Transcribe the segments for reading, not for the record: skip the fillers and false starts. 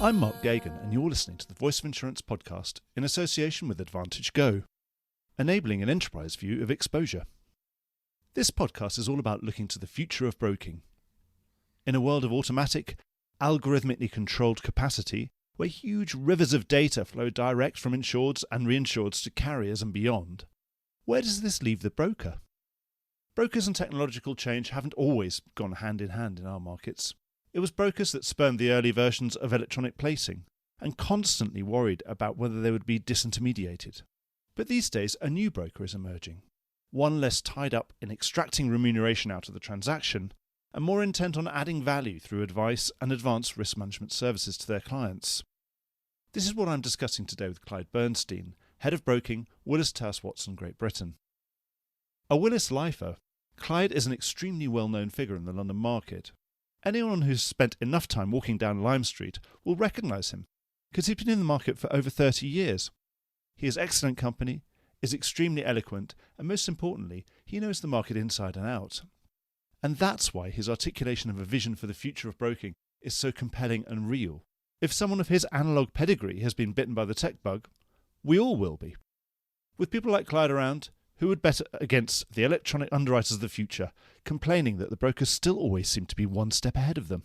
I'm Mark Gagan, and you're listening to the Voice of Insurance podcast in association with Advantage Go, enabling an enterprise view of exposure. This podcast is all about looking to the future of broking. In a world of automatic, algorithmically controlled capacity, where huge rivers of data flow direct from insureds and reinsureds to carriers and beyond, where does this leave the broker? Brokers and technological change haven't always gone hand in hand in our markets. It was brokers that spurned the early versions of electronic placing and constantly worried about whether they would be disintermediated. But these days, a new broker is emerging, one less tied up in extracting remuneration out of the transaction and more intent on adding value through advice and advanced risk management services to their clients. This is what I'm discussing today with Clyde Bernstein, Head of Broking, Willis Towers Watson, Great Britain. A Willis lifer, Clyde is an extremely well-known figure in the London market. Anyone who's spent enough time walking down Lime Street will recognise him, because he's been in the market for over 30 years. He is excellent company, is extremely eloquent, and most importantly, he knows the market inside and out. And that's why his articulation of a vision for the future of broking is so compelling and real. If someone of his analogue pedigree has been bitten by the tech bug, we all will be. With people like Clyde around, who would bet against the electronic underwriters of the future, complaining that the brokers still always seem to be one step ahead of them?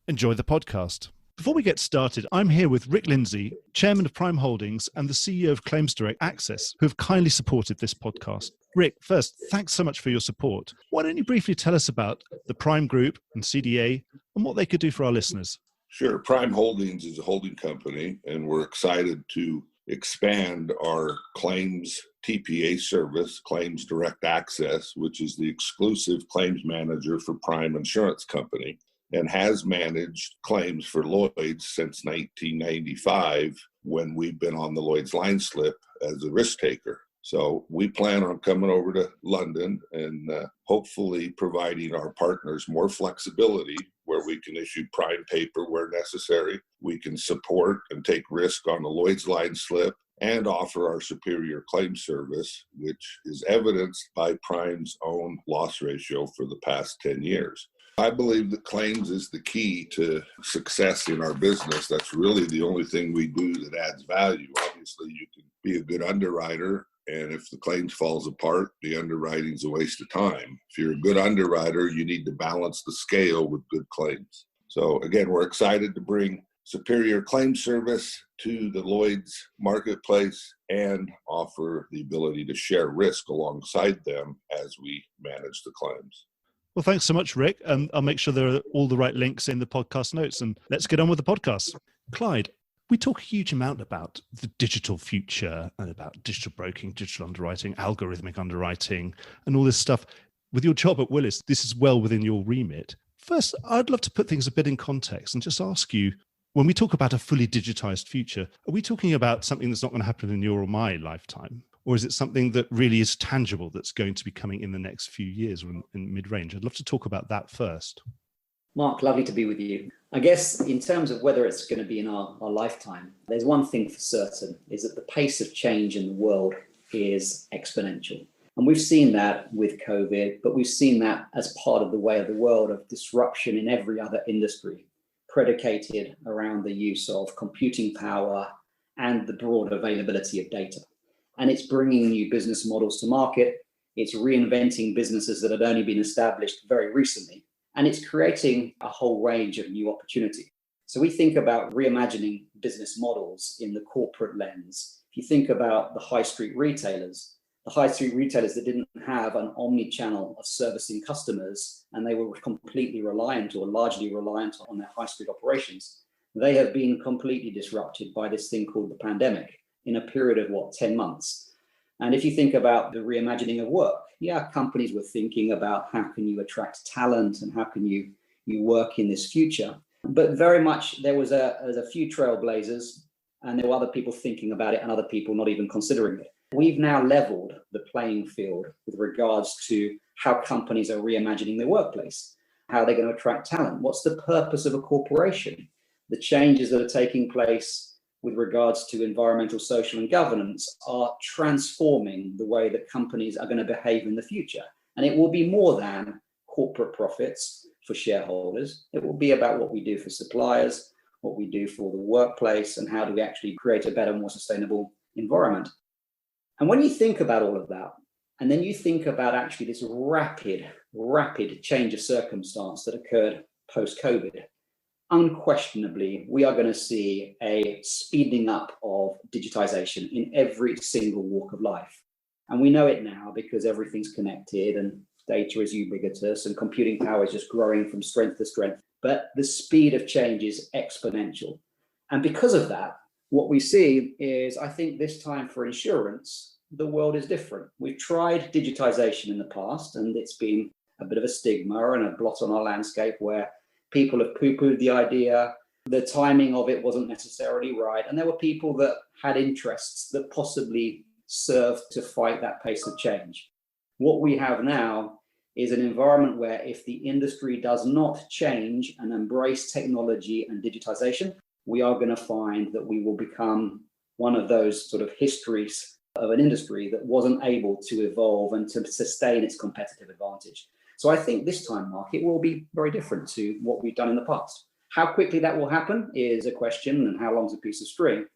Enjoy the podcast. Before we get started, I'm here with Rick Lindsay, Chairman of Prime Holdings and the CEO of Claims Direct Access, who have kindly supported this podcast. Rick, first, thanks so much for your support. Why don't you briefly tell us about the Prime Group and CDA and what they could do for our listeners? Sure. Prime Holdings is a holding company, and we're excited to expand our claims TPA service, Claims Direct Access, which is the exclusive claims manager for Prime Insurance Company and has managed claims for Lloyd's since 1995 when we've been on the Lloyd's line slip as a risk taker. So we plan on coming over to London and hopefully providing our partners more flexibility where we can issue prime paper where necessary. We can support and take risk on the Lloyd's line slip and offer our superior claim service, which is evidenced by Prime's own loss ratio for the past 10 years. I believe that claims is the key to success in our business. That's really the only thing we do that adds value. Obviously, you can be a good underwriter, and if the claims falls apart, the underwriting's a waste of time. If you're a good underwriter, you need to balance the scale with good claims. So again, we're excited to bring superior claim service to the Lloyd's marketplace and offer the ability to share risk alongside them as we manage the claims. Well, thanks so much, Rick. I'll make sure there are all the right links in the podcast notes, and let's get on with the podcast. Clyde, we talk a huge amount about the digital future and about digital broking, digital underwriting, algorithmic underwriting, and all this stuff. With your job at Willis, this is well within your remit. First, I'd love to put things a bit in context and just ask you, when we talk about a fully digitized future, are we talking about something that's not going to happen in your or my lifetime? Or is it something that really is tangible that's going to be coming in the next few years or in mid-range? I'd love to talk about that first. Mark, lovely to be with you. I guess in terms of whether it's going to be in our lifetime, there's one thing for certain, is that the pace of change in the world is exponential. And we've seen that with COVID, but we've seen that as part of the way of the world of disruption in every other industry, predicated around the use of computing power and the broad availability of data. And it's bringing new business models to market. It's reinventing businesses that had only been established very recently. And it's creating a whole range of new opportunity. So we think about reimagining business models in the corporate lens. If you think about the high street retailers that didn't have an omni-channel of servicing customers, and they were completely reliant or largely reliant on their high street operations, they have been completely disrupted by this thing called the pandemic in a period of 10 months. And if you think about the reimagining of work, companies were thinking about how can you attract talent and how can you work in this future. But very much there was a few trailblazers, and there were other people thinking about it and other people not even considering it. We've now leveled the playing field with regards to how companies are reimagining their workplace, how they're going to attract talent. What's the purpose of a corporation? The changes that are taking place with regards to environmental, social, and governance are transforming the way that companies are going to behave in the future. And it will be more than corporate profits for shareholders. It will be about what we do for suppliers, what we do for the workplace, and how do we actually create a better, more sustainable environment. And when you think about all of that, and then you think about actually this rapid change of circumstance that occurred post-COVID, unquestionably, we are going to see a speeding up of digitization in every single walk of life. And we know it now because everything's connected and data is ubiquitous and computing power is just growing from strength to strength. But the speed of change is exponential. And because of that, what we see is, I think this time for insurance, the world is different. We've tried digitization in the past, and it's been a bit of a stigma and a blot on our landscape where people have poo-pooed the idea. The timing of it wasn't necessarily right. And there were people that had interests that possibly served to fight that pace of change. What we have now is an environment where if the industry does not change and embrace technology and digitization, we are going to find that we will become one of those sort of histories of an industry that wasn't able to evolve and to sustain its competitive advantage. So I think this time, Mark, it will be very different to what we've done in the past. How quickly that will happen is a question, and how long's a piece of string.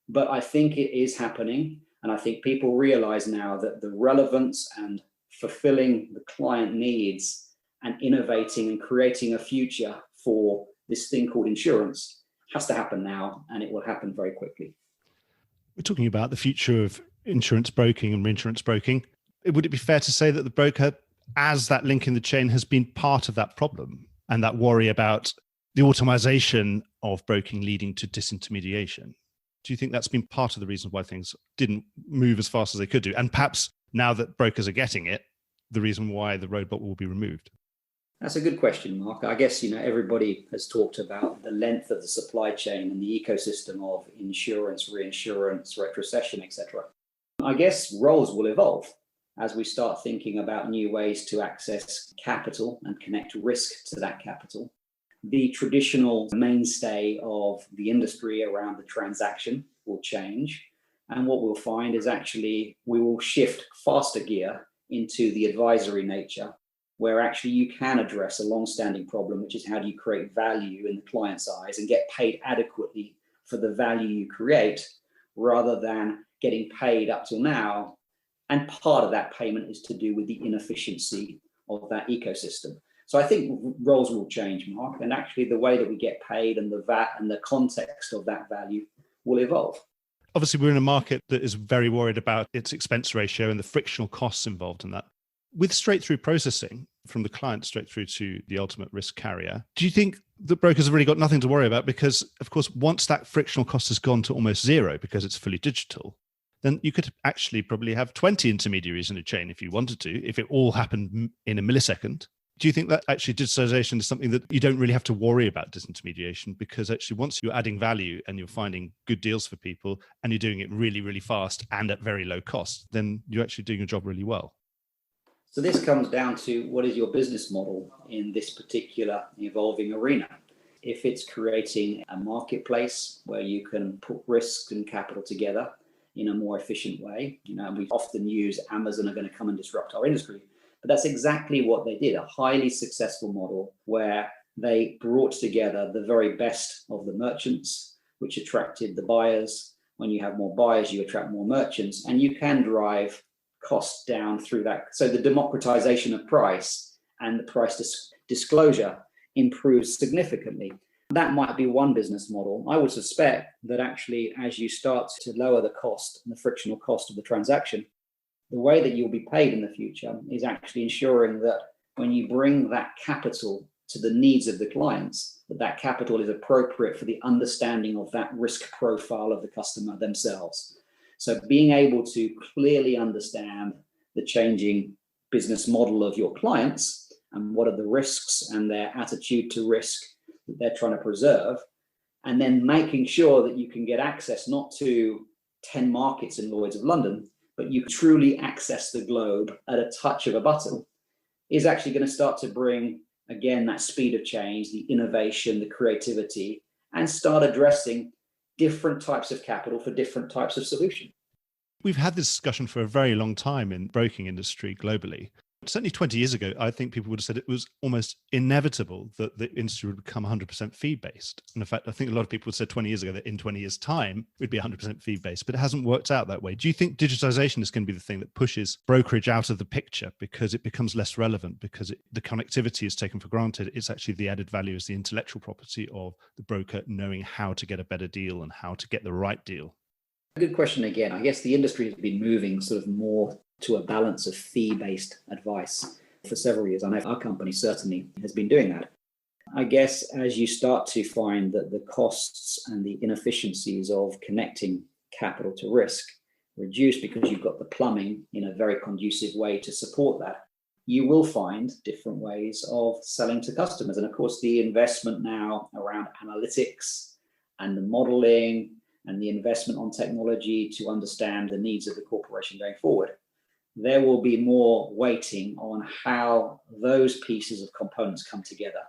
But I think it is happening. And I think people realize now that the relevance and fulfilling the client needs and innovating and creating a future for this thing called insurance has to happen now, and it will happen very quickly. We're talking about the future of insurance broking and reinsurance broking. Would it be fair to say that the broker, as that link in the chain, has been part of that problem and that worry about the automation of broking leading to disintermediation? Do you think that's been part of the reason why things didn't move as fast as they could do? And perhaps now that brokers are getting it, the reason why the roadblock will be removed? That's a good question, Mark. I guess, everybody has talked about the length of the supply chain and the ecosystem of insurance, reinsurance, retrocession, etc. I guess roles will evolve as we start thinking about new ways to access capital and connect risk to that capital. The traditional mainstay of the industry around the transaction will change. And what we'll find is actually we will shift faster gear into the advisory nature, where actually you can address a long-standing problem, which is how do you create value in the client's eyes and get paid adequately for the value you create, rather than getting paid up till now. And part of that payment is to do with the inefficiency of that ecosystem. So I think roles will change, Mark, and actually the way that we get paid and the VAT and the context of that value will evolve. Obviously, we're in a market that is very worried about its expense ratio and the frictional costs involved in that. With straight-through processing from the client straight through to the ultimate risk carrier, do you think that brokers have really got nothing to worry about? Because, of course, once that frictional cost has gone to almost zero because it's fully digital, then you could actually probably have 20 intermediaries in a chain if you wanted to, if it all happened in a millisecond. Do you think that actually digitalization is something that you don't really have to worry about disintermediation, because actually once you're adding value and you're finding good deals for people and you're doing it really, really fast and at very low cost, then you're actually doing your job really well? So this comes down to what is your business model in this particular evolving arena. If it's creating a marketplace where you can put risk and capital together in a more efficient way, we often use Amazon are going to come and disrupt our industry. But that's exactly what they did, a highly successful model where they brought together the very best of the merchants, which attracted the buyers. When you have more buyers, you attract more merchants, and you can drive costs down through that. So the democratization of price and the price disclosure improves significantly. That might be one business model. I would suspect that actually, as you start to lower the cost and the frictional cost of the transaction, the way that you'll be paid in the future is actually ensuring that when you bring that capital to the needs of the clients, that capital is appropriate for the understanding of that risk profile of the customer themselves. So being able to clearly understand the changing business model of your clients and what are the risks and their attitude to risk that they're trying to preserve, and then making sure that you can get access not to 10 markets in Lloyd's of London, but you truly access the globe at a touch of a button, is actually going to start to bring, again, that speed of change, the innovation, the creativity, and start addressing different types of capital for different types of solution. We've had this discussion for a very long time in broking industry globally. Certainly 20 years ago, I think people would have said it was almost inevitable that the industry would become 100% fee-based. And in fact, I think a lot of people said 20 years ago that in 20 years' time, it would be 100% fee-based, but it hasn't worked out that way. Do you think digitization is going to be the thing that pushes brokerage out of the picture because it becomes less relevant, because the connectivity is taken for granted? It's actually the added value is the intellectual property of the broker knowing how to get a better deal and how to get the right deal. Good question again. I guess the industry has been moving sort of more to a balance of fee-based advice for several years. I know our company certainly has been doing that. I guess as you start to find that the costs and the inefficiencies of connecting capital to risk reduce because you've got the plumbing in a very conducive way to support that, you will find different ways of selling to customers. And of course, the investment now around analytics and the modeling and the investment on technology to understand the needs of the corporation going forward, there will be more weighting on how those pieces of components come together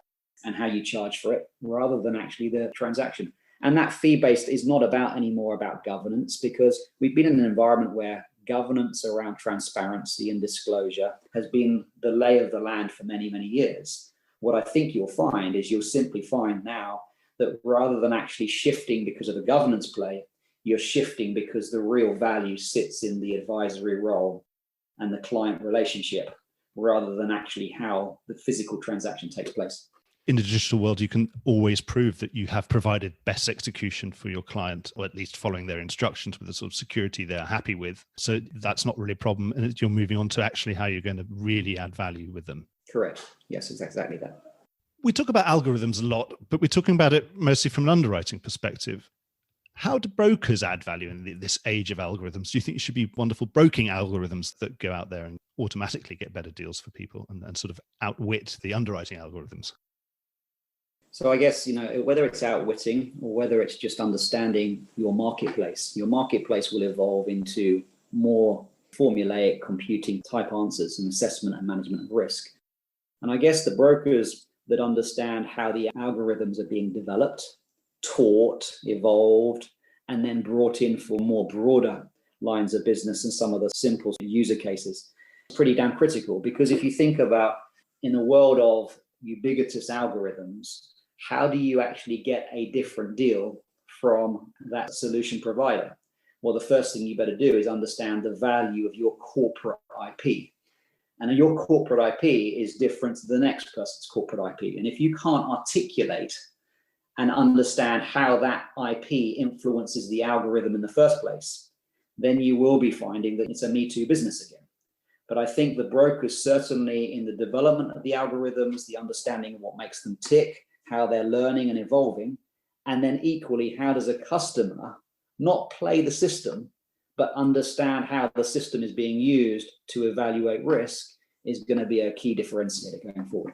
and how you charge for it rather than actually the transaction. And that fee-based is not anymore about governance, because we've been in an environment where governance around transparency and disclosure has been the lay of the land for many, many years. What I think you'll find is you'll simply find now that rather than actually shifting because of a governance play, you're shifting because the real value sits in the advisory role and the client relationship rather than actually how the physical transaction takes place. In the digital world, you can always prove that you have provided best execution for your client, or at least following their instructions with the sort of security they're happy with. So that's not really a problem. And you're moving on to actually how you're going to really add value with them. Correct. Yes, exactly that. We talk about algorithms a lot, but we're talking about it mostly from an underwriting perspective. How do brokers add value in this age of algorithms? Do you think it should be wonderful broking algorithms that go out there and automatically get better deals for people and sort of outwit the underwriting algorithms? So I guess, whether it's outwitting or whether it's just understanding your marketplace will evolve into more formulaic computing type answers and assessment and management of risk. And I guess the brokers that understand how the algorithms are being developed, taught, evolved, and then brought in for more broader lines of business and some of the simple user cases, it's pretty damn critical. Because if you think about in a world of ubiquitous algorithms, how do you actually get a different deal from that solution provider? Well, the first thing you better do is understand the value of your corporate IP. And your corporate IP is different to the next person's corporate IP. And if you can't articulate and understand how that IP influences the algorithm in the first place, then you will be finding that it's a Me Too business again. But I think the brokers, certainly in the development of the algorithms, the understanding of what makes them tick, how they're learning and evolving, and then equally, how does a customer not play the system, but understand how the system is being used to evaluate risk, is going to be a key differentiator going forward.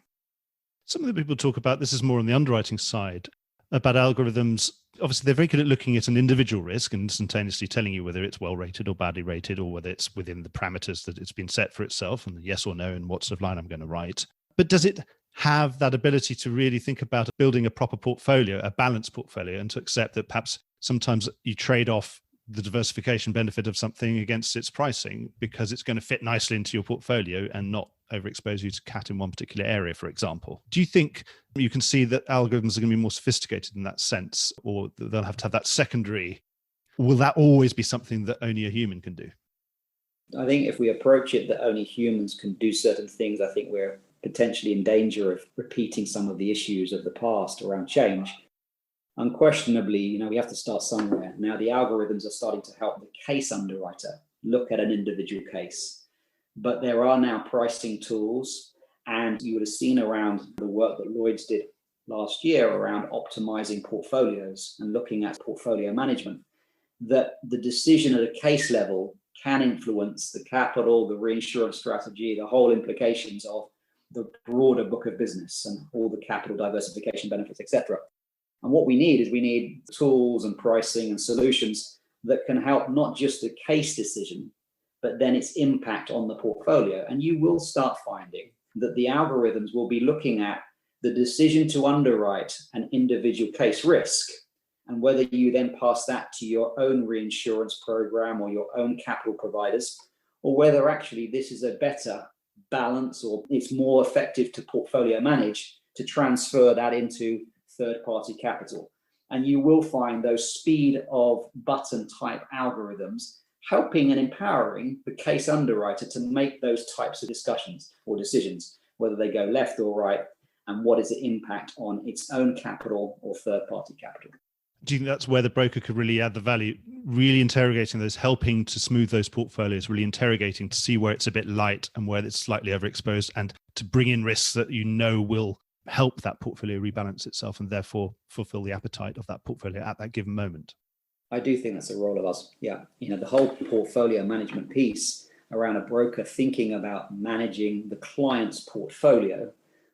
Some of the people talk about, this is more on the underwriting side, about algorithms. Obviously, they're very good at looking at an individual risk and instantaneously telling you whether it's well rated or badly rated, or whether it's within the parameters that it's been set for itself, and yes or no, and what sort of line I'm going to write. But does it have that ability to really think about building a proper portfolio, a balanced portfolio, and to accept that perhaps sometimes you trade off the diversification benefit of something against its pricing because it's going to fit nicely into your portfolio and not overexpose you to cat in one particular area, for example? Do you think you can see that algorithms are going to be more sophisticated in that sense, or they'll have to have that secondary? Will that always be something that only a human can do? I think if we approach it that only humans can do certain things, I think we're potentially in danger of repeating some of the issues of the past around change. Unquestionably, we have to start somewhere. Now, the algorithms are starting to help the case underwriter look at an individual case. But there are now pricing tools, and you would have seen around the work that Lloyd's did last year around optimizing portfolios and looking at portfolio management, that the decision at a case level can influence the capital, the reinsurance strategy, the whole implications of the broader book of business and all the capital diversification benefits, etc. And what we need tools and pricing and solutions that can help not just the case decision, but then its impact on the portfolio. And you will start finding that the algorithms will be looking at the decision to underwrite an individual case risk, and whether you then pass that to your own reinsurance program or your own capital providers, or whether actually this is a better balance, or it's more effective to portfolio manage, to transfer that into third-party capital. And you will find those speed of button type algorithms helping and empowering the case underwriter to make those types of discussions or decisions, whether they go left or right, and what is the impact on its own capital or third-party capital. Do you think that's where the broker could really add the value, really interrogating those, helping to smooth those portfolios, really interrogating to see where it's a bit light and where it's slightly overexposed, and to bring in risks that you know will help that portfolio rebalance itself and therefore fulfill the appetite of that portfolio at that given moment? I do think that's a role of us. Yeah. The whole portfolio management piece around a broker thinking about managing the client's portfolio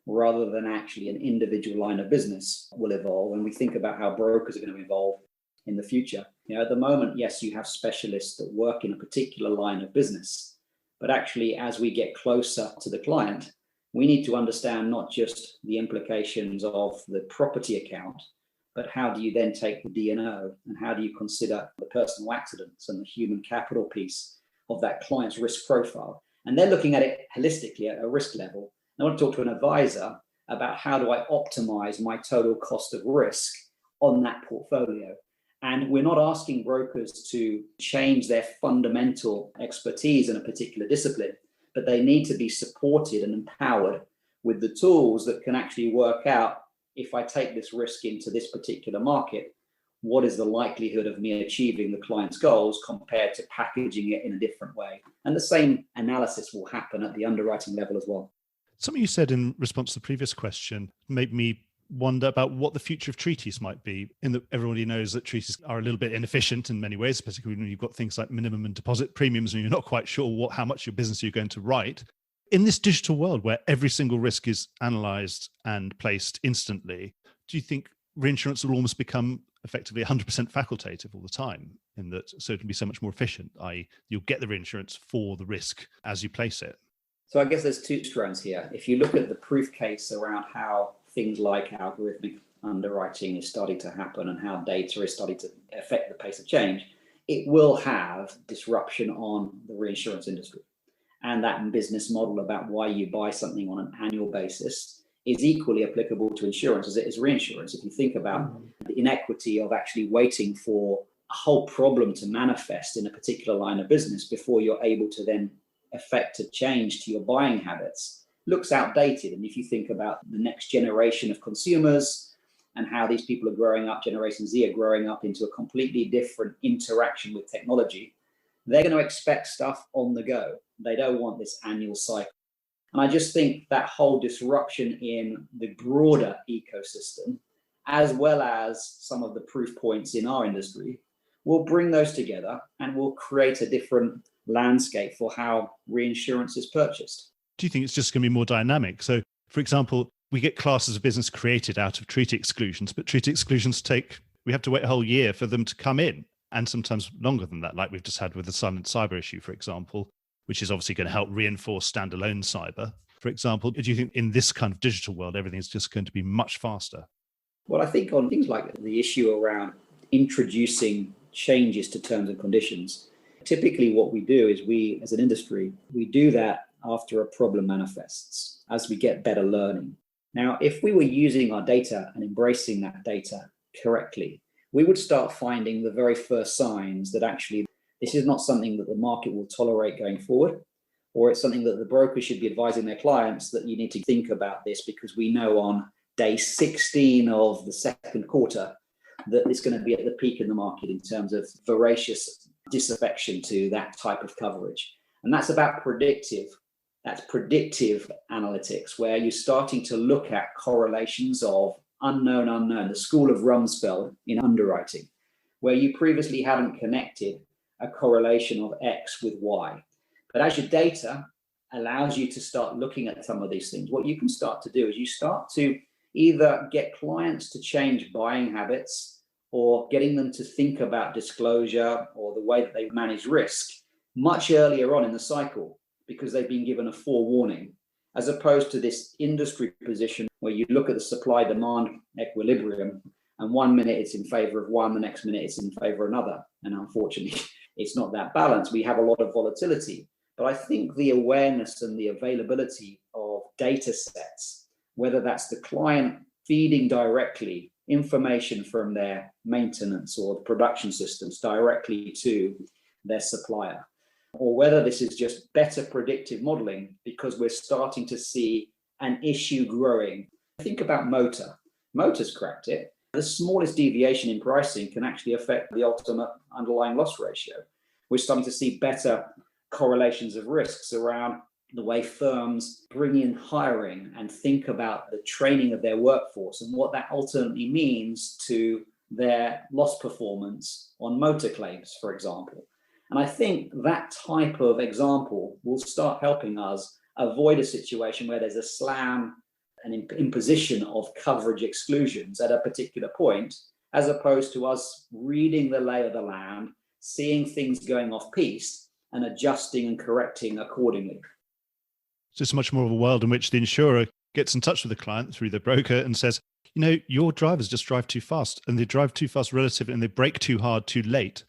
rather than actually an individual line of business will evolve. And we think about how brokers are going to evolve in the future. At the moment, yes, you have specialists that work in a particular line of business, but actually as we get closer to the client, we need to understand not just the implications of the property account, but how do you then take the D&O, and how do you consider the personal accidents and the human capital piece of that client's risk profile? And they're looking at it holistically at a risk level. I want to talk to an advisor about how do I optimize my total cost of risk on that portfolio. And we're not asking brokers to change their fundamental expertise in a particular discipline, but they need to be supported and empowered with the tools that can actually work out, if I take this risk into this particular market, what is the likelihood of me achieving the client's goals compared to packaging it in a different way? And the same analysis will happen at the underwriting level as well. Something you said in response to the previous question made me wonder about what the future of treaties might be, in that everybody knows that treaties are a little bit inefficient in many ways, particularly when you've got things like minimum and deposit premiums and you're not quite sure how much your business you're going to write. In this digital world where every single risk is analysed and placed instantly, do you think reinsurance will almost become effectively 100% facultative all the time, in that so it can be so much more efficient, i.e. you'll get the reinsurance for the risk as you place it? So I guess there's two strands here. If you look at the proof case around how things like algorithmic underwriting is starting to happen and how data is starting to affect the pace of change, it will have disruption on the reinsurance industry. And that business model about why you buy something on an annual basis is equally applicable to insurance as it is reinsurance. If you think about the inequity of actually waiting for a whole problem to manifest in a particular line of business before you're able to then effect a change to your buying habits, looks outdated. And if you think about the next generation of consumers and how these people are growing up, Generation Z are growing up into a completely different interaction with technology, they're going to expect stuff on the go. They don't want this annual cycle. And I just think that whole disruption in the broader ecosystem, as well as some of the proof points in our industry, will bring those together and will create a different landscape for how reinsurance is purchased. Do you think it's just going to be more dynamic? So, for example, we get classes of business created out of treaty exclusions, but treaty exclusions we have to wait a whole year for them to come in, and sometimes longer than that, like we've just had with the silent cyber issue, for example, which is obviously going to help reinforce standalone cyber, for example. Do you think in this kind of digital world, everything's just going to be much faster? Well, I think on things like the issue around introducing changes to terms and conditions, typically what we do is we, as an industry, we do that after a problem manifests, as we get better learning. Now, if we were using our data and embracing that data correctly, we would start finding the very first signs that actually this is not something that the market will tolerate going forward, or it's something that the broker should be advising their clients that you need to think about this, because we know on day 16 of the second quarter that it's going to be at the peak in the market in terms of voracious disaffection to that type of coverage. And that's about predictive analytics, where you're starting to look at correlations of unknown, the school of Rumsfeld in underwriting, where you previously haven't connected a correlation of X with Y. But as your data allows you to start looking at some of these things, what you can start to do is you start to either get clients to change buying habits, or getting them to think about disclosure or the way that they manage risk much earlier on in the cycle, because they've been given a forewarning, as opposed to this industry position where you look at the supply-demand equilibrium and 1 minute it's in favor of one, the next minute it's in favor of another. And unfortunately, it's not that balanced. We have a lot of volatility. But I think the awareness and the availability of data sets, whether that's the client feeding directly information from their maintenance or the production systems directly to their supplier, or whether this is just better predictive modeling because we're starting to see an issue growing. Think about motor. Motor's cracked it. The smallest deviation in pricing can actually affect the ultimate underlying loss ratio. We're starting to see better correlations of risks around the way firms bring in hiring and think about the training of their workforce and what that ultimately means to their loss performance on motor claims, for example. And I think that type of example will start helping us avoid a situation where there's a slam and imposition of coverage exclusions at a particular point, as opposed to us reading the lay of the land, seeing things going off piste and adjusting and correcting accordingly. So it's much more of a world in which the insurer gets in touch with the client through the broker and says, your drivers just drive too fast, and they drive too fast relative, and they brake too hard too late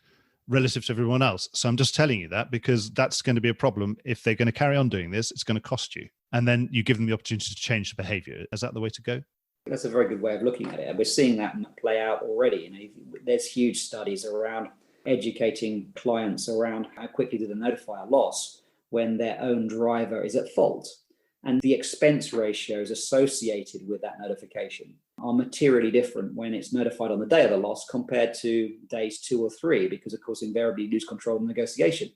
relative to everyone else. So I'm just telling you that because that's going to be a problem. If they're going to carry on doing this, it's going to cost you. And then you give them the opportunity to change the behavior. Is that the way to go? That's a very good way of looking at it. We're seeing that play out already. There's huge studies around educating clients around how quickly do they notify a loss when their own driver is at fault. And the expense ratios associated with that notification are materially different when it's notified on the day of the loss compared to days 2 or 3, because of course invariably you lose control of the negotiation.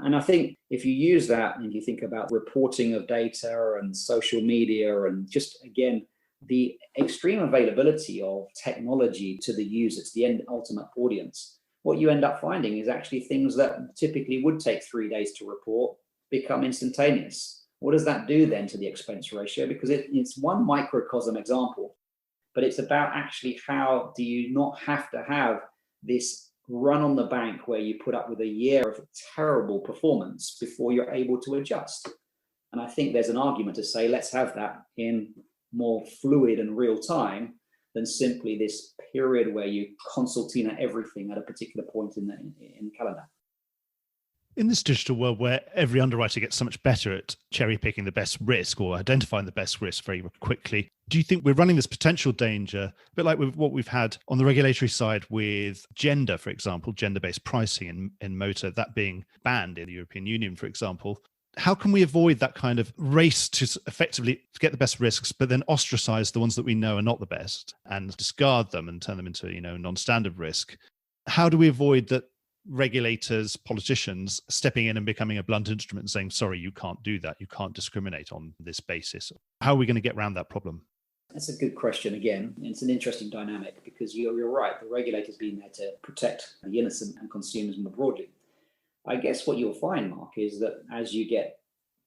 And I think if you use that and you think about reporting of data and social media and just, again, the extreme availability of technology to the users, the end ultimate audience, what you end up finding is actually things that typically would take 3 days to report become instantaneous. What does that do then to the expense ratio? Because it's one microcosm example, but it's about actually how do you not have to have this run on the bank where you put up with a year of terrible performance before you're able to adjust. And I think there's an argument to say, let's have that in more fluid and real time than simply this period where you consultina everything at a particular point in the calendar. In this digital world where every underwriter gets so much better at cherry picking the best risk or identifying the best risk very quickly, do you think we're running this potential danger, a bit like with what we've had on the regulatory side with gender, for example, gender-based pricing in motor, that being banned in the European Union, for example? How can we avoid that kind of race to effectively get the best risks, but then ostracize the ones that we know are not the best and discard them and turn them into, non-standard risk? How do we avoid that regulators, politicians stepping in and becoming a blunt instrument and saying, sorry, you can't do that. You can't discriminate on this basis. How are we going to get around that problem? That's a good question. Again, it's an interesting dynamic because you're right. The regulator's been there to protect the innocent and consumers more broadly. I guess what you'll find, Mark, is that as you get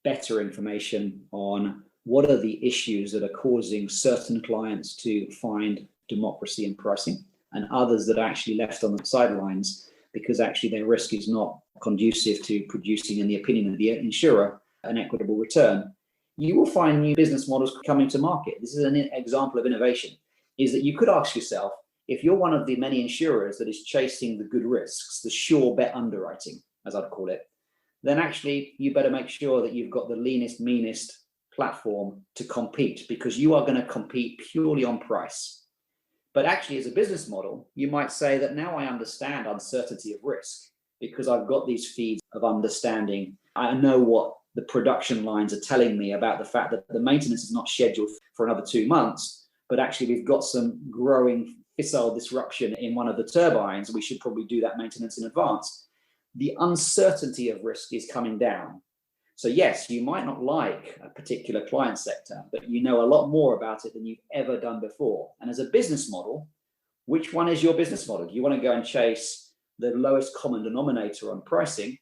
better information on what are the issues that are causing certain clients to find democracy in pricing and others that are actually left on the sidelines because actually their risk is not conducive to producing, in the opinion of the insurer, an equitable return, you will find new business models coming to market. This is an example of innovation, is that you could ask yourself, if you're one of the many insurers that is chasing the good risks, the sure bet underwriting, as I'd call it, then actually you better make sure that you've got the leanest, meanest platform to compete, because you are going to compete purely on price. But actually, as a business model, you might say that now I understand uncertainty of risk because I've got these feeds of understanding. I know what the production lines are telling me about the fact that the maintenance is not scheduled for another 2 months, but actually we've got some growing fissile disruption in one of the turbines. We should probably do that maintenance in advance. The uncertainty of risk is coming down. So yes, you might not like a particular client sector, but you know a lot more about it than you've ever done before. And as a business model, which one is your business model? Do you want to go and chase the lowest common denominator on pricing?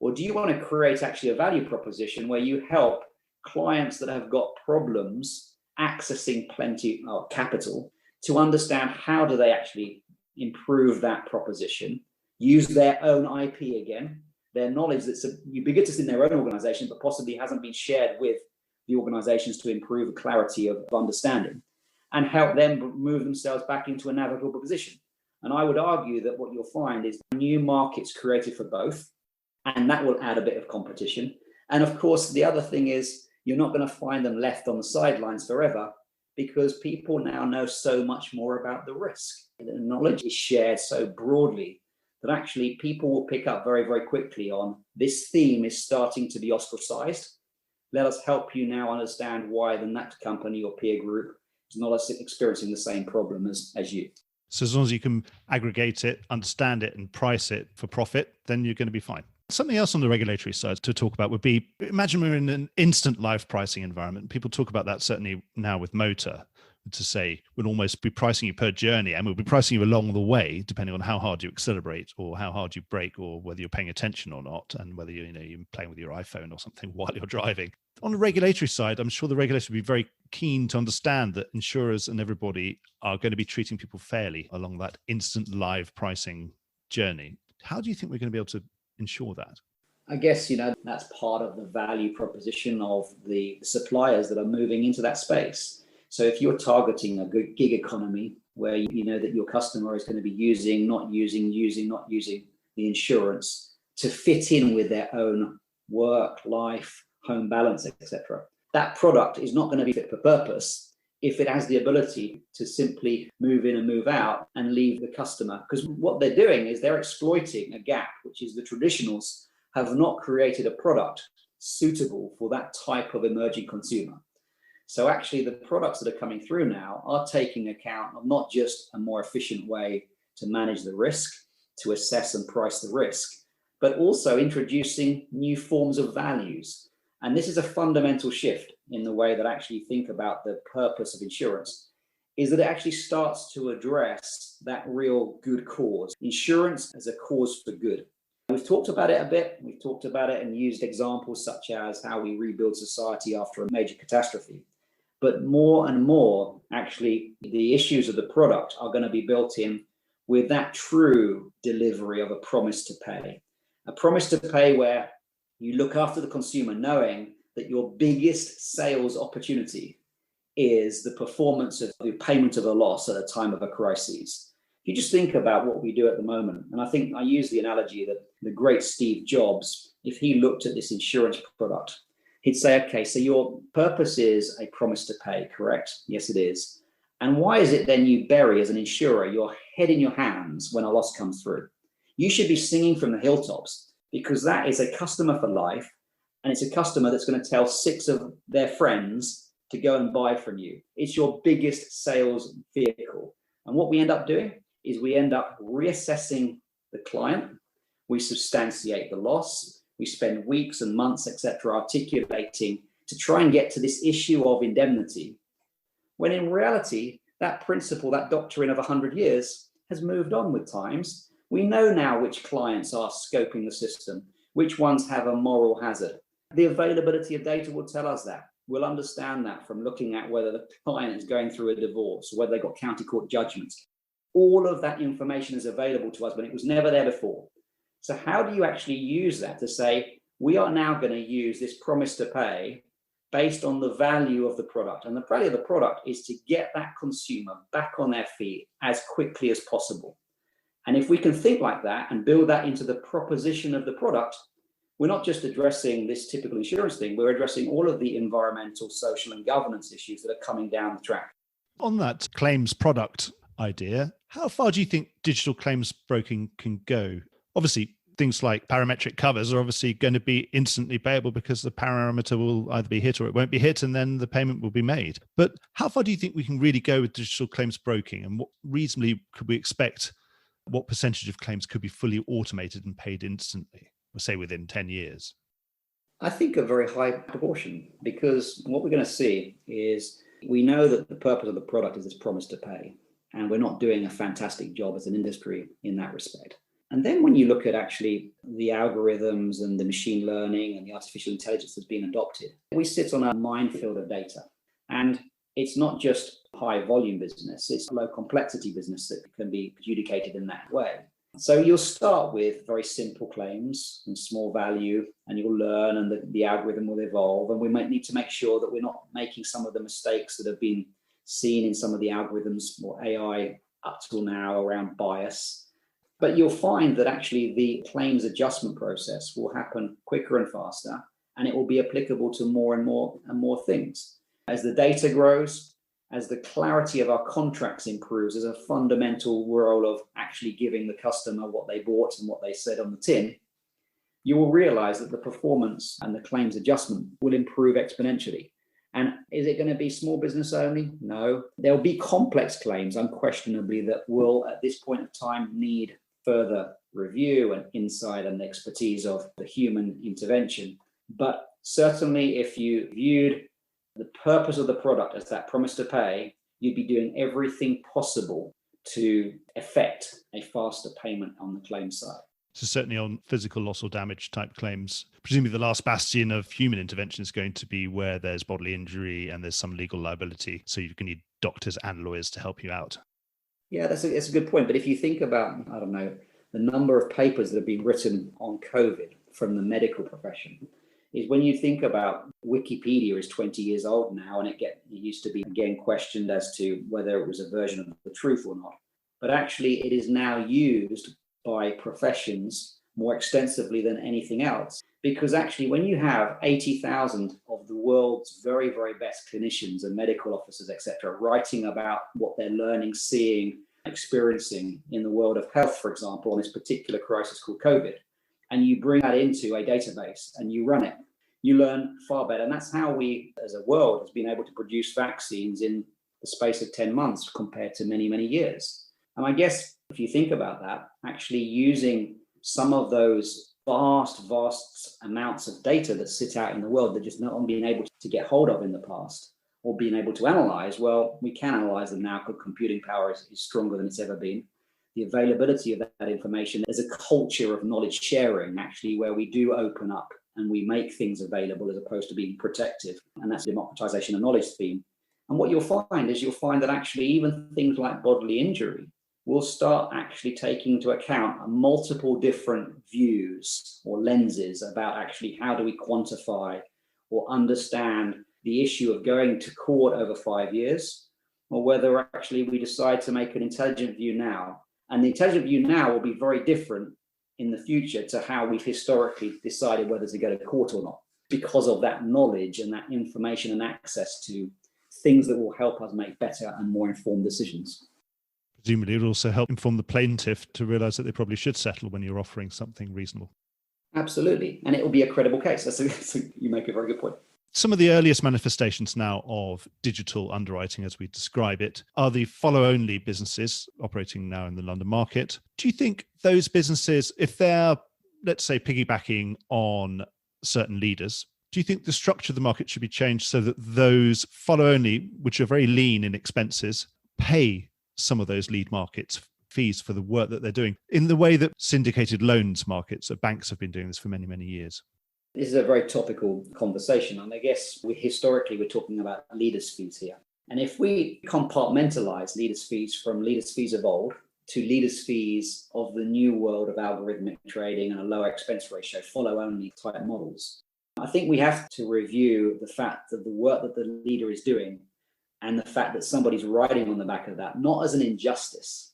Or do you want to create actually a value proposition where you help clients that have got problems accessing plenty of capital to understand how do they actually improve that proposition, use their own IP again, their knowledge that's ubiquitous in their own organization, but possibly hasn't been shared with the organizations to improve the clarity of understanding, and help them move themselves back into a navigable position. And I would argue that what you'll find is new markets created for both, and that will add a bit of competition. And of course, the other thing is you're not going to find them left on the sidelines forever, because people now know so much more about the risk. The knowledge is shared so broadly that actually people will pick up very, very quickly on this theme is starting to be ostracized. Let us help you now understand why the next company or peer group is not experiencing the same problem as you. So as long as you can aggregate it, understand it, and price it for profit, then you're going to be fine. Something else on the regulatory side to talk about would be, imagine we're in an instant live pricing environment. People talk about that certainly now with motor, to say we'll almost be pricing you per journey, and we'll be pricing you along the way, depending on how hard you accelerate or how hard you brake, or whether you're paying attention or not, and whether you're playing with your iPhone or something while you're driving. On the regulatory side, I'm sure the regulators will be very keen to understand that insurers and everybody are going to be treating people fairly along that instant live pricing journey. How do you think we're going to be able to ensure that? I guess, that's part of the value proposition of the suppliers that are moving into that space. So if you're targeting a good gig economy where you know that your customer is going to be not using the insurance to fit in with their own work, life, home balance, etc., that product is not going to be fit for purpose if it has the ability to simply move in and move out and leave the customer. Because what they're doing is they're exploiting a gap, which is the traditionals have not created a product suitable for that type of emerging consumer. So actually the products that are coming through now are taking account of not just a more efficient way to manage the risk, to assess and price the risk, but also introducing new forms of values. And this is a fundamental shift in the way that I actually think about the purpose of insurance, is that it actually starts to address that real good cause. Insurance as a cause for good. We've talked about it a bit. We've talked about it and used examples such as how we rebuild society after a major catastrophe. But more and more, actually, the issues of the product are going to be built in with that true delivery of a promise to pay. A promise to pay where you look after the consumer knowing that your biggest sales opportunity is the performance of the payment of a loss at a time of a crisis. If you just think about what we do at the moment, and I think I use the analogy that the great Steve Jobs, if he looked at this insurance product, he'd say, okay, so your purpose is a promise to pay, correct? Yes, it is. And why is it then you bury, as an insurer, your head in your hands when a loss comes through? You should be singing from the hilltops, because that is a customer for life, and it's a customer that's going to tell 6 of their friends to go and buy from you. It's your biggest sales vehicle. And what we end up doing is we end up reassessing the client, we substantiate the loss, we spend weeks and months, etc., articulating to try and get to this issue of indemnity, when in reality, that principle, that doctrine of 100 years has moved on with times. We know now which clients are scoping the system, which ones have a moral hazard. The availability of data will tell us that. We'll understand that from looking at whether the client is going through a divorce or whether they've got county court judgments. All of that information is available to us, but it was never there before. So how do you actually use that to say, we are now going to use this promise to pay based on the value of the product? And the value of the product is to get that consumer back on their feet as quickly as possible. And if we can think like that and build that into the proposition of the product, we're not just addressing this typical insurance thing, we're addressing all of the environmental, social, and governance issues that are coming down the track. On that claims product idea, how far do you think digital claims broking can go? Obviously, things like parametric covers are obviously going to be instantly payable because the parameter will either be hit or it won't be hit, and then the payment will be made. But how far do you think we can really go with digital claims broking, and what reasonably could we expect? What percentage of claims could be fully automated and paid instantly, or say within 10 years? I think a very high proportion, because what we're going to see is we know that the purpose of the product is this promise to pay, and we're not doing a fantastic job as an industry in that respect. And then when you look at actually the algorithms and the machine learning and the artificial intelligence that's been adopted, we sit on a minefield of data. And it's not just high volume business, it's low complexity business that can be adjudicated in that way. So you'll start with very simple claims and small value, and you'll learn, and the algorithm will evolve. And we might need to make sure that we're not making some of the mistakes that have been seen in some of the algorithms or AI up till now around bias. But you'll find that actually the claims adjustment process will happen quicker and faster. and it will be applicable to more and more things. As the data grows, as the clarity of our contracts improves, as a fundamental role of actually giving the customer what they bought and what they said on the tin, you will realize that the performance and the claims adjustment will improve exponentially. And is it going to be small business only? No. There'll be complex claims, unquestionably, that will, at this point of time, need further review and insight and expertise of the human intervention. But certainly, if you viewed the purpose of the product as that promise to pay, you'd be doing everything possible to effect a faster payment on the claim side. So certainly on physical loss or damage type claims, presumably the last bastion of human intervention is going to be where there's bodily injury and there's some legal liability. So you can need doctors and lawyers to help you out. Yeah, that's a good point. But if you think about, I don't know, the number of papers that have been written on COVID from the medical profession, is when you think about Wikipedia is 20 years old now, and it used to be again questioned as to whether it was a version of the truth or not. But actually it is now used by professions more extensively than anything else. Because actually when you have 80,000 of the world's very, very best clinicians and medical officers, etc., writing about what they're learning, seeing, experiencing in the world of health, for example, on this particular crisis called COVID, and you bring that into a database and you run it, you learn far better. And that's how we as a world has been able to produce vaccines in the space of 10 months compared to many, many years. And I guess if you think about that, actually using some of those vast amounts of data that sit out in the world that just not been able to get hold of in the past or being able to analyze, well, we can analyze them now because computing power is stronger than it's ever been. The availability of that information, there's a culture of knowledge sharing, actually, where we do open up and we make things available as opposed to being protective. And that's the democratization of knowledge theme. And what you'll find that actually even things like bodily injury will start actually taking into account multiple different views or lenses about actually how do we quantify or understand the issue of going to court over 5 years, or whether actually we decide to make an intelligent view now. And the intelligent view now will be very different in the future to how we've historically decided whether to go to court or not, because of that knowledge and that information and access to things that will help us make better and more informed decisions. Presumably it will also help inform the plaintiff to realise that they probably should settle when you're offering something reasonable. Absolutely. And it will be a credible case. You make a very good point. Some of the earliest manifestations now of digital underwriting, as we describe it, are the follow-only businesses operating now in the London market. Do you think those businesses, if they're, let's say, piggybacking on certain leaders, do you think the structure of the market should be changed so that those follow-only, which are very lean in expenses, pay some of those lead markets fees for the work that they're doing in the way that syndicated loans markets, so banks have been doing this for many, many years? This is a very topical conversation. And I guess historically, we're talking about leaders' fees here. And if we compartmentalize leaders' fees from leaders' fees of old to leaders' fees of the new world of algorithmic trading and a lower expense ratio, follow-only type models, I think we have to review the fact that the work that the leader is doing and the fact that somebody's riding on the back of that, not as an injustice.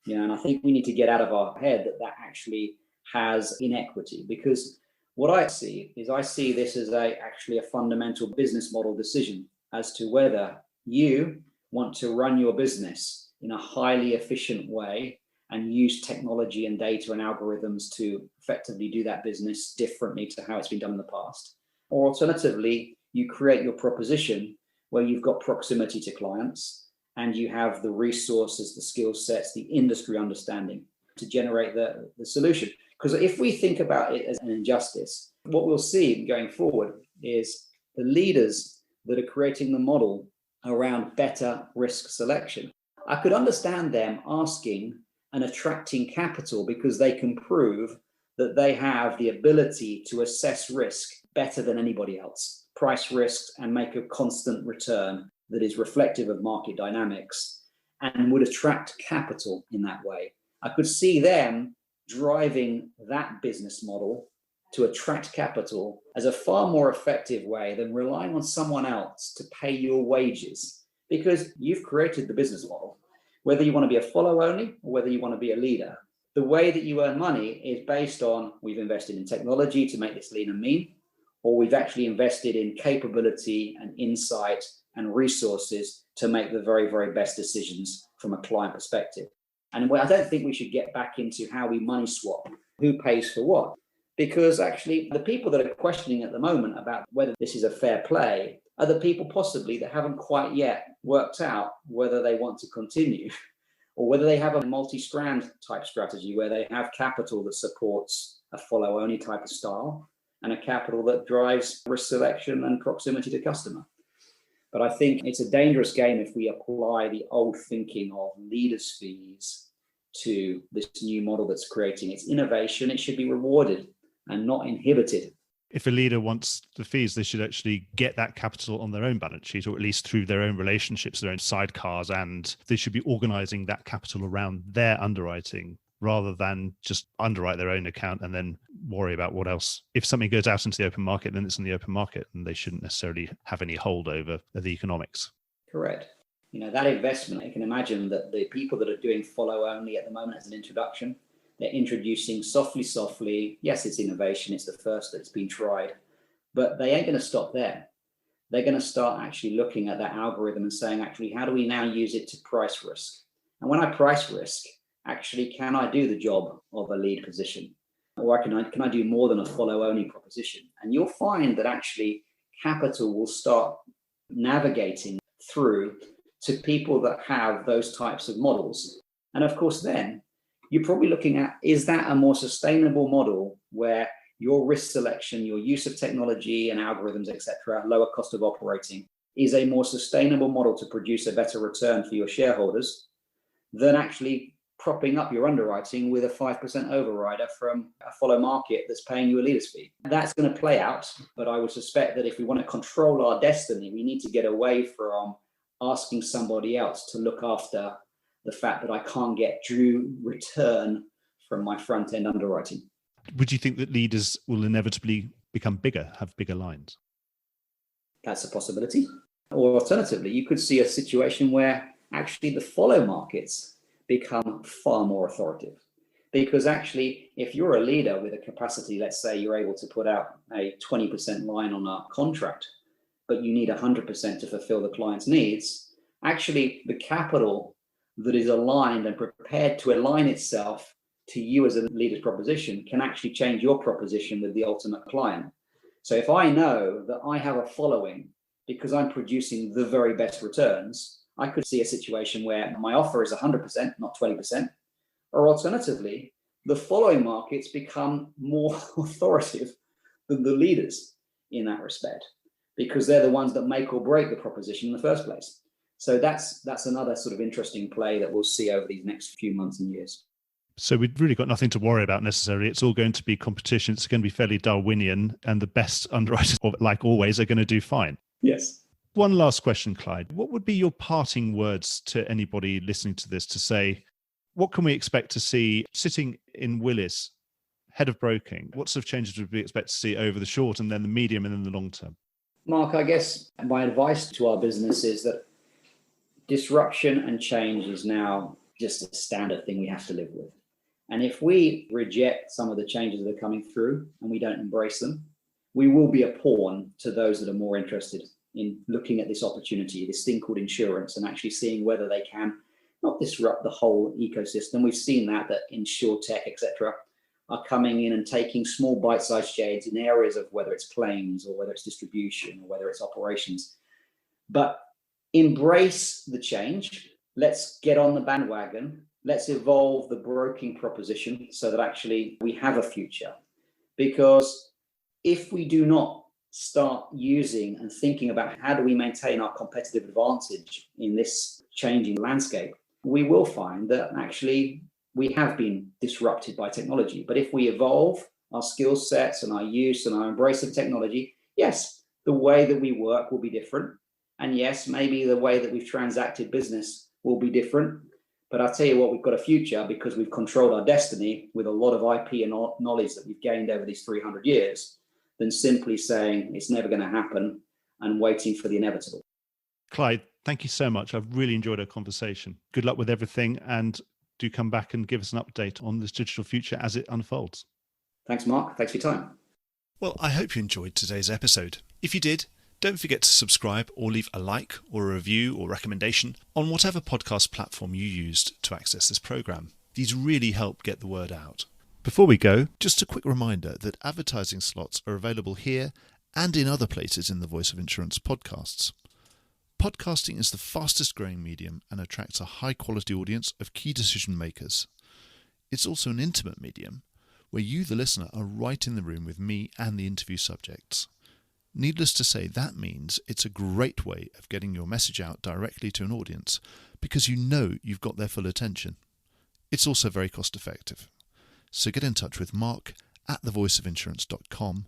And I think we need to get out of our head that actually has inequity, because what I see this as actually a fundamental business model decision as to whether you want to run your business in a highly efficient way and use technology and data and algorithms to effectively do that business differently to how it's been done in the past. Or alternatively, you create your proposition where you've got proximity to clients and you have the resources, the skill sets, the industry understanding to generate the solution. Because if we think about it as an injustice, what we'll see going forward is the leaders that are creating the model around better risk selection. I could understand them asking and attracting capital because they can prove that they have the ability to assess risk better than anybody else, price risks, and make a constant return that is reflective of market dynamics and would attract capital in that way. I could see them driving that business model to attract capital as a far more effective way than relying on someone else to pay your wages, because you've created the business model. Whether you want to be a follow only or whether you want to be a leader, the way that you earn money is based on we've invested in technology to make this lean and mean, or we've actually invested in capability and insight and resources to make the very, very best decisions from a client perspective. And I don't think we should get back into how we money swap, who pays for what, because actually the people that are questioning at the moment about whether this is a fair play are the people possibly that haven't quite yet worked out whether they want to continue or whether they have a multi-strand type strategy where they have capital that supports a follow-only type of style and a capital that drives risk selection and proximity to customer. But I think it's a dangerous game if we apply the old thinking of leaders' fees to this new model that's creating. It's innovation. It should be rewarded and not inhibited. If a leader wants the fees, they should actually get that capital on their own balance sheet, or at least through their own relationships, their own sidecars, and they should be organizing that capital around their underwriting rather than just underwrite their own account and then worry about what else. If something goes out into the open market, then it's in the open market and they shouldn't necessarily have any hold over the economics. Correct. That investment, I can imagine that the people that are doing follow only at the moment as an introduction, they're introducing softly. Yes, it's innovation. It's the first that's been tried, but they ain't going to stop there. They're going to start actually looking at that algorithm and saying, actually, how do we now use it to price risk? And when I price risk, actually, can I do the job of a lead position? Or can I do more than a follow-only proposition? And you'll find that actually capital will start navigating through to people that have those types of models. And of course, then you're probably looking at, is that a more sustainable model where your risk selection, your use of technology and algorithms, etc., lower cost of operating, is a more sustainable model to produce a better return for your shareholders than actually propping up your underwriting with a 5% overrider from a follow market that's paying you a leader's fee? That's going to play out, but I would suspect that if we want to control our destiny, we need to get away from asking somebody else to look after the fact that I can't get due return from my front end underwriting. Would you think that leaders will inevitably become bigger, have bigger lines? That's a possibility. Or alternatively, you could see a situation where actually the follow markets become far more authoritative. Because actually, if you're a leader with a capacity, let's say you're able to put out a 20% line on a contract, but you need 100% to fulfill the client's needs, actually the capital that is aligned and prepared to align itself to you as a leader's proposition can actually change your proposition with the ultimate client. So if I know that I have a following because I'm producing the very best returns, I could see a situation where my offer is 100%, not 20%. Or alternatively, the following markets become more authoritative than the leaders in that respect, because they're the ones that make or break the proposition in the first place. So that's another sort of interesting play that we'll see over these next few months and years. So we've really got nothing to worry about necessarily. It's all going to be competition. It's going to be fairly Darwinian, and the best underwriters, like always, are going to do fine. Yes. One last question, Clyde. What would be your parting words to anybody listening to this to say, what can we expect to see sitting in Willis, head of broking? What sort of changes would we expect to see over the short and then the medium and then the long term? Mark, I guess my advice to our business is that disruption and change is now just a standard thing we have to live with. And if we reject some of the changes that are coming through and we don't embrace them, we will be a pawn to those that are more interested in looking at this opportunity, this thing called insurance, and actually seeing whether they can not disrupt the whole ecosystem. We've seen that insurtech, etc., are coming in and taking small bite-sized shades in areas of whether it's claims or whether it's distribution or whether it's operations. But embrace the change. Let's get on the bandwagon. Let's evolve the broking proposition so that actually we have a future. Because if we do not start using and thinking about how do we maintain our competitive advantage in this changing landscape, we will find that actually we have been disrupted by technology. But if we evolve our skill sets and our use and our embrace of technology, yes, the way that we work will be different. And yes, maybe the way that we've transacted business will be different. But I'll tell you what, we've got a future because we've controlled our destiny with a lot of IP and knowledge that we've gained over these 300 years than simply saying it's never going to happen and waiting for the inevitable. Clyde, thank you so much. I've really enjoyed our conversation. Good luck with everything, and do come back and give us an update on this digital future as it unfolds. Thanks, Mark. Thanks for your time. Well, I hope you enjoyed today's episode. If you did, don't forget to subscribe or leave a like or a review or recommendation on whatever podcast platform you used to access this programme. These really help get the word out. Before we go, just a quick reminder that advertising slots are available here and in other places in the Voice of Insurance podcasts. Podcasting is the fastest growing medium and attracts a high quality audience of key decision makers. It's also an intimate medium where you, the listener, are right in the room with me and the interview subjects. Needless to say, that means it's a great way of getting your message out directly to an audience because you know you've got their full attention. It's also very cost effective. So get in touch with Mark at thevoiceofinsurance.com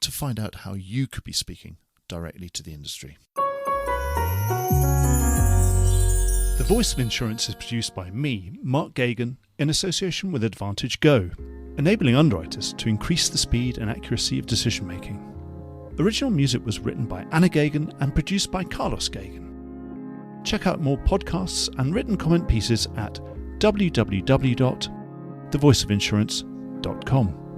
to find out how you could be speaking directly to the industry. The Voice of Insurance is produced by me, Mark Gagan, in association with Advantage Go, enabling underwriters to increase the speed and accuracy of decision making. Original music was written by Anna Gagan and produced by Carlos Gagan. Check out more podcasts and written comment pieces at www.thevoiceofinsurance.com.